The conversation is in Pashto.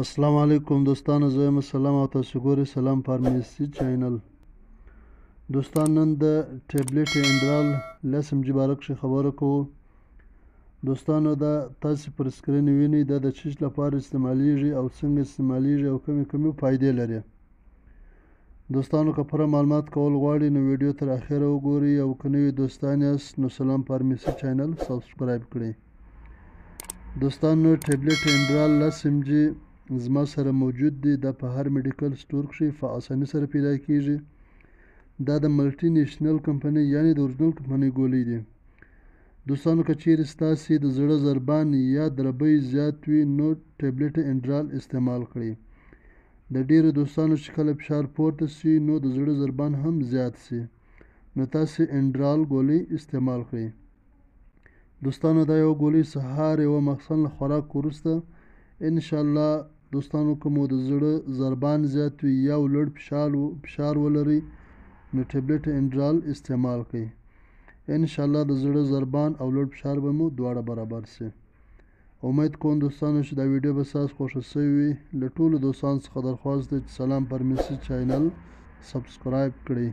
السلام علیکم دوستانو، زه یم سلام او تاسو ګورئ سلام فارمیسي چینل. دوستان، نن د ټیبلیټ انډرال 10 MG باره کښې خبره کوو. دوستانو، دا تاسې پر سکرین وینئ، دا د چیچ لپاره استعمالیږي او څنګه استعمالیږي او کومې فایدې لري. دوستانو، که پوره معلومات کول غواړئ نو ویډیو تر اخره وګورئ او که نوي دوستان یاست نو سلام فارمیسي چینل سبسکرایب کړئ. دوستانو، ټیبلیټ انډرال 10 MG زما سره موجود دی. دا په هر میډیکل سټور کښې په اسانۍ سره پیدا کیږي. دا د ملټي نیشنل کمپنۍ یعنې د اورجنل کمپنۍ ګولۍ دي. دوستانو، که چیرې ستاسې د زړه ضربان یا دربی زیات وي نو ټیبلیټ انډرال استعمال کړئ. د ډیرو دوستانو چې کله فشار پورته سي نو د زړه ضربان هم زیات سي نو تاسې انډرال ګولۍ استعمال کړئ. دوستانو، دا یو ګولۍ سهار یوه مخصن له خوراک وروسته انشاءالله دوستانو، که مو د زړه ضربان زیات وي یا لوړ فشار ولرئ نو ټیبلیټ انډرال استعمال کړئ. انشاءالله د زړه ضربان او لوړ فشار به مو دواړه برابر سي. امید کوم دوستانو چې دا ویډیو به ستاسو خوښه سوې وي. له ټولو دوستانو څخه درخواست دی چې سلام فارمیسي چینل سبسکرایب کړئ.